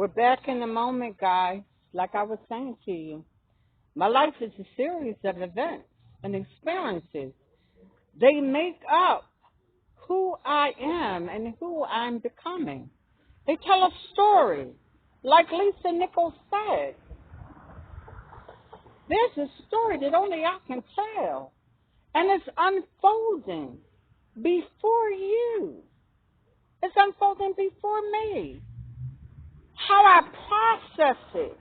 We're back in the moment, guys. Like I was saying to you, my life is a series of events and experiences. They make up who I am and who I'm becoming. They tell a story. Like Lisa Nichols said, there's a story that only I can tell. And it's unfolding before you. It's unfolding before me. How I process it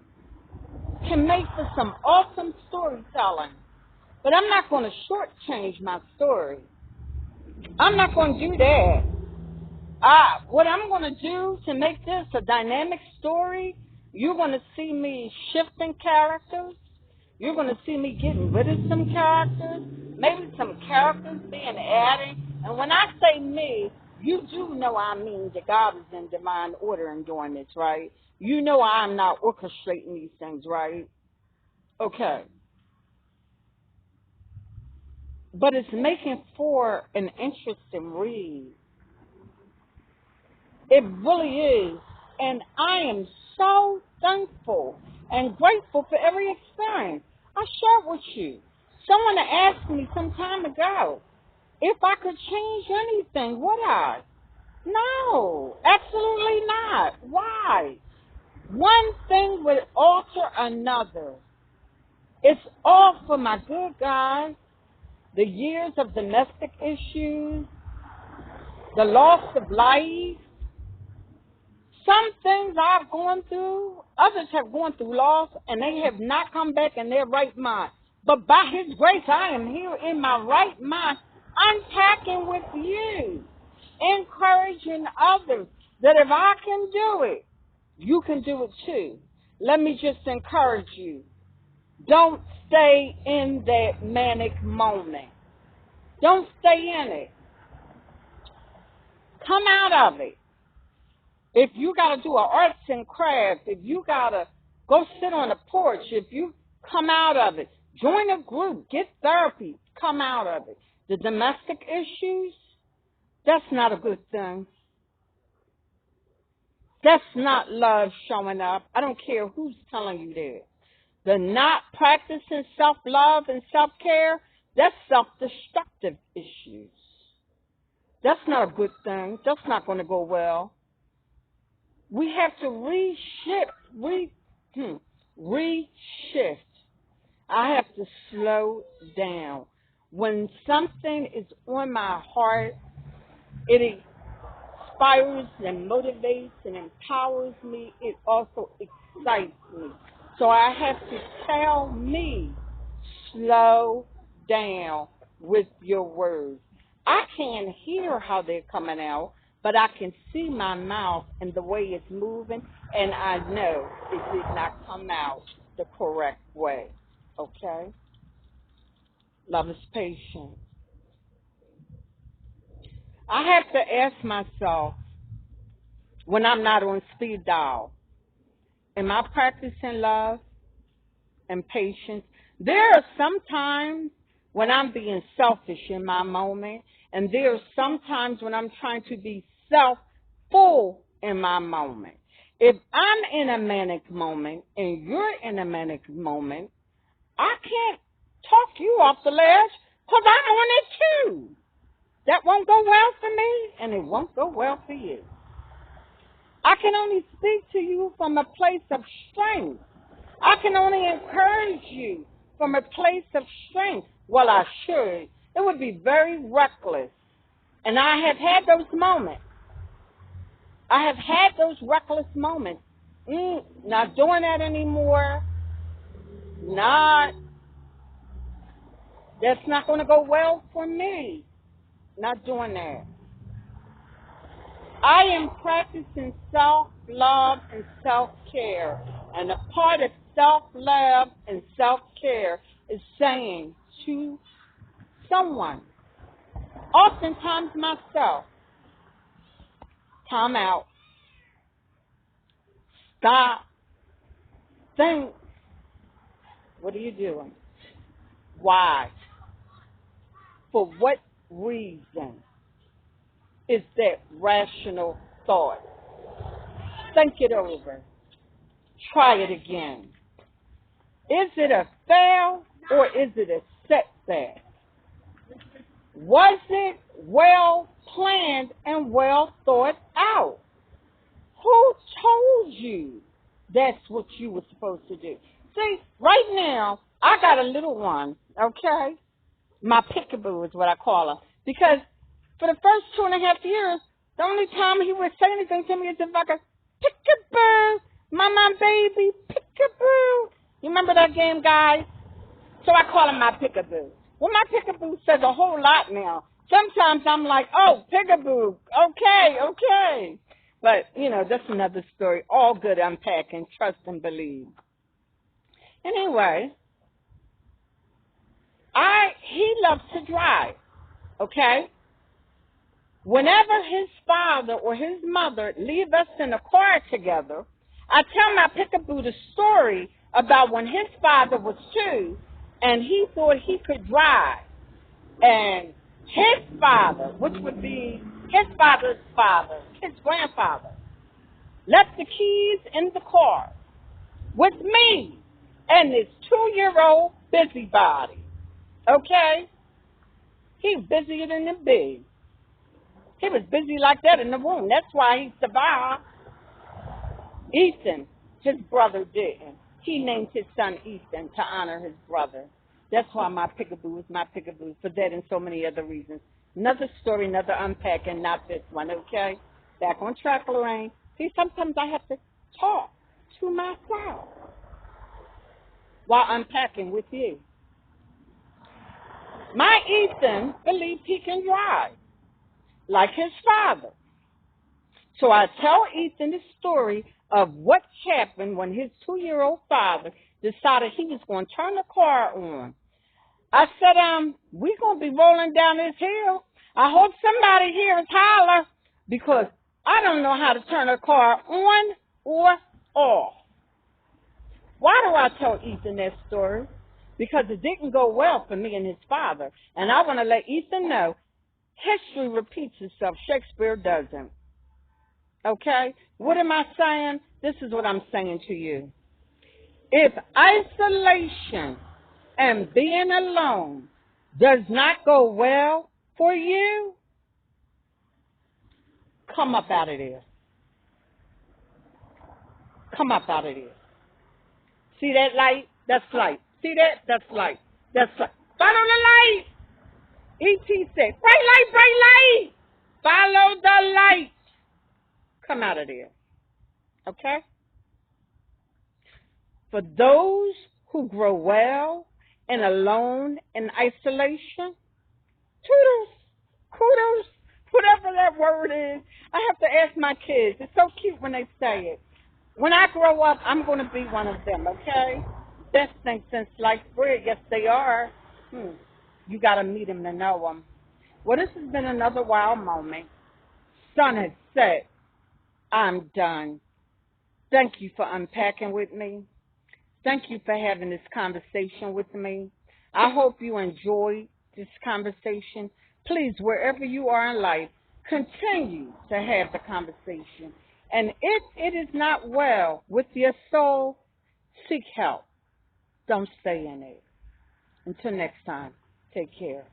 can make for some awesome storytelling. But I'm not going to shortchange my story. I'm not going to do that. What I'm going to do to make this a dynamic story, you're going to see me shifting characters. You're going to see me getting rid of some characters, maybe some characters being added. And when I say me, you do know I mean that God is in divine order and doing this, right? You know I'm not orchestrating these things, right? Okay. But it's making for an interesting read. It really is. And I am so thankful and grateful for every experience I shared with you. Someone asked me some time ago if I could change anything, would I? No, absolutely not. Why? One thing would alter another. It's all for my good, guys. The years of domestic issues, the loss of life. Some things I've gone through, others have gone through loss, and they have not come back in their right mind. But by His grace, I am here in my right mind, unpacking with you, encouraging others that if I can do it, you can do it too. Let me just encourage you. Don't stay in that manic moment. Don't stay in it. Come out of it. If you got to do an arts and crafts, if you got to go sit on a porch, if you come out of it, join a group, get therapy, come out of it. The domestic issues, that's not a good thing. That's not love showing up. I don't care who's telling you that. The not practicing self-love and self-care, that's self-destructive issues. That's not a good thing. That's not going to go well. We have to reshift. I have to slow down. When something is on my heart, it inspires and motivates and empowers me. It also excites me. So I have to tell me, slow down with your words. I can't hear how they're coming out, but I can see my mouth and the way it's moving, and I know it did not come out the correct way. Okay? Love is patient. I have to ask myself, when I'm not on speed dial, am I practicing love and patience? There are some times when I'm being selfish in my moment, and there are some times when I'm trying to be self-full in my moment. If I'm in a manic moment and you're in a manic moment, I can't talk you off the ledge because I'm on it too. That won't go well for me, and it won't go well for you. I can only speak to you from a place of strength. I can only encourage you from a place of strength. Well, I should. It would be very reckless. And I have had those moments. I have had those reckless moments. Not doing that anymore. That's not going to go well for me. Not doing that. I am practicing self-love and self-care. And a part of self-love and self-care is saying to someone, oftentimes myself, time out, stop, think, what are you doing? Why? For what reason is that rational thought? Think it over. Try it again. Is it a fail or is it a setback? Was it well planned and well thought out? Who told you that's what you were supposed to do? See, right now, I got a little one, okay? My peekaboo is what I call her. Because for the first 2.5 years, the only time he would say anything to me is if I go, peekaboo, mama baby, peekaboo. You remember that game, guys? So I call him my peekaboo. Well, my peekaboo says a whole lot now. Sometimes I'm like, oh, peekaboo, okay. But, that's another story. All good unpacking, trust and believe. Anyway, he loves to drive, okay? Whenever his father or his mother leave us in a car together, I tell my peekaboo the story about when his father was 2 and he thought he could drive. And his father, which would be his father's father, his grandfather, left the keys in the car with me and this 2-year-old busybody. Okay? He's busier than the bee. He was busy like that in the womb. That's why he survived. Ethan, his brother, didn't. He named his son Ethan to honor his brother. That's why my peekaboo is my peekaboo, for that and so many other reasons. Another story, another unpacking, not this one, okay? Back on track, Lorraine. See, sometimes I have to talk to myself while unpacking with you. My Ethan believes he can drive, like his father. So I tell Ethan the story of what happened when his 2-year-old father decided he was going to turn the car on. I said, we're going to be rolling down this hill. I hope somebody here is holler, because I don't know how to turn a car on or off. Why do I tell Ethan that story? Because it didn't go well for me and his father. And I want to let Ethan know, history repeats itself. Shakespeare doesn't. Okay? What am I saying? This is what I'm saying to you. If isolation and being alone does not go well for you, come up out of there. Come up out of there. See that light? That's light. See that? That's light. That's light. Follow the light. E.T. said, bright light, bright light. Follow the light. Come out of there. Okay? For those who grow well and alone in isolation, kudos, whatever that word is. I have to ask my kids. It's so cute when they say it. When I grow up, I'm going to be one of them, okay? Best thing since sliced bread. Yes, they are. You got to meet them to know them. Well, this has been another wild moment. Sun has set. I'm done. Thank you for unpacking with me. Thank you for having this conversation with me. I hope you enjoyed this conversation. Please, wherever you are in life, continue to have the conversation. And if it is not well with your soul, seek help. Don't stay in it. Until next time, take care.